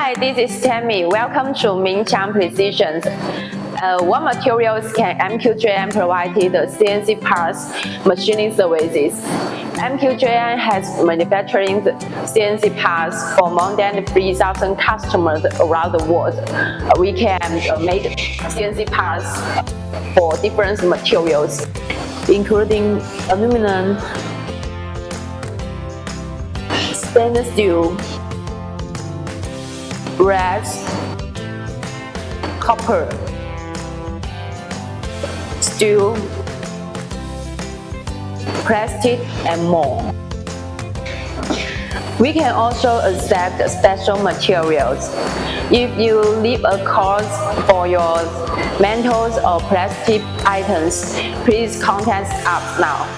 Hi, this is Tammy. Welcome to Ming-Chang Precision. What materials can MQJM provide the CNC parts machining services? MQJM has manufacturing CNC parts for more than 3,000 customers around the world. We can make CNC parts for different materials, including aluminum, stainless steel, brass, copper, steel, plastic, and more. We can also accept special materials. If you leave a cost for your metals or plastic items, please contact us now.